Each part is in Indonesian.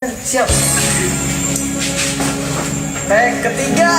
Siap. Take ketiga.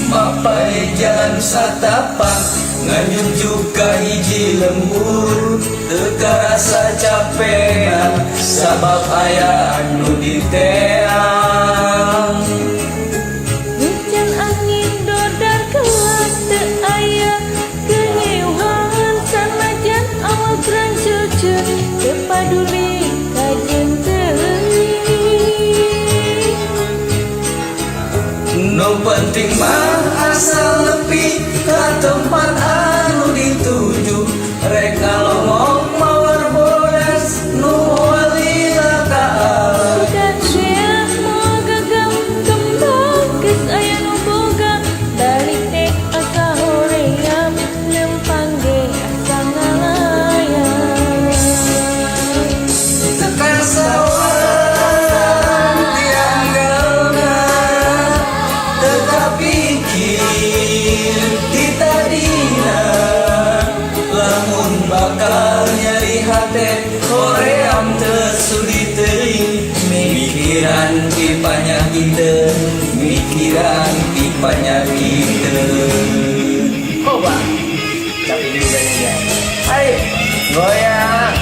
Mapai jalan satapak nganyun juga hiji lembur teka rasa capek sabab aya anu diteang. Hujan angin dodar kelas teu aya keheuhan sanajan awak rancucun teu paduli kajeun teuing. Nu penting mah asal nepi ka tempat anu dituju rek ngalongok mawar bodas nu walila kaal. Sudah sia moal gagam kembang geus aya nu boga balik teh asa hoream lempang ge asa ngalayang. Teka sawan dianggalna teka pikir kita dina lamun bakal nyari hate hoream teu sudi teuing mikiran ti panyakiteun mikiran ti panyakiteun. Coba. Tapi juga ya. Ayo, goyang.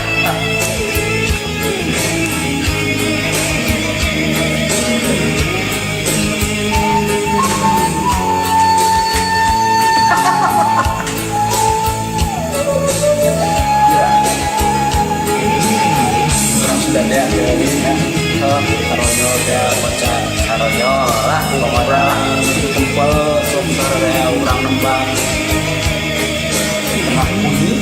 Sudah ada Karonyo teh bocah karonyo lah pokoknya tempel sok sararea urang nembang tengah bumi.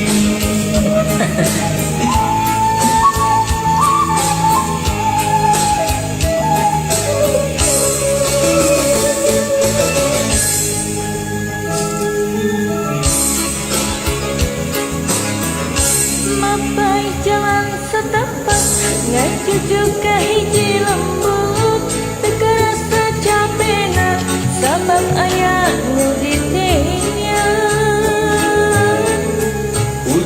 Mapai jalan setapak ngajujuk ka hiji lembut teka rasa capena sabab aya nu diteang.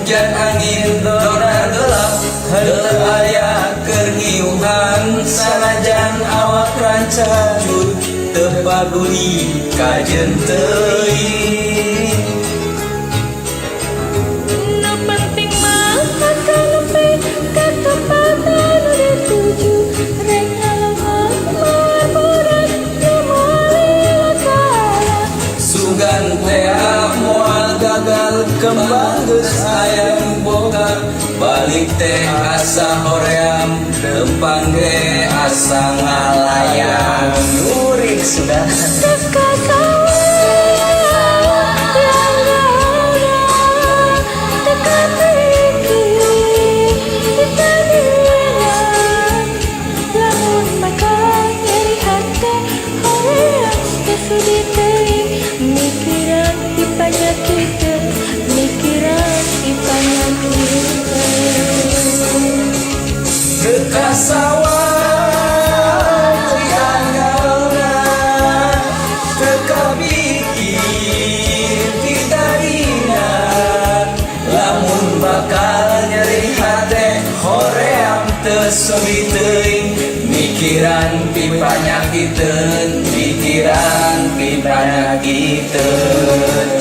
hujan angin dona gelap heueuh aya keur ngiuhan sanajan awak rancacut teu paduli kajeun teuing. Nu penting mah asa nepi ka tempat anu dituju rek ngalongok mawar bodas nu moal kalah. Sugan teh moal gagal kembang geus aya nu boga balik teh asa hoream lempang ge asa ngalayang. Lurik sudah. Teka sawan dianggalna teka pikir kita dina lamun bakal nyari hate hoream teu sudi teuing mikiran ti panyakiteun mikiran ti panyakiteun. Teka sawan dianggalna teka pikir kita dina lamun bakal nyari hate hoream teu sudi teuing mikiran ti panyakiteun mikiran ti panyakiteun.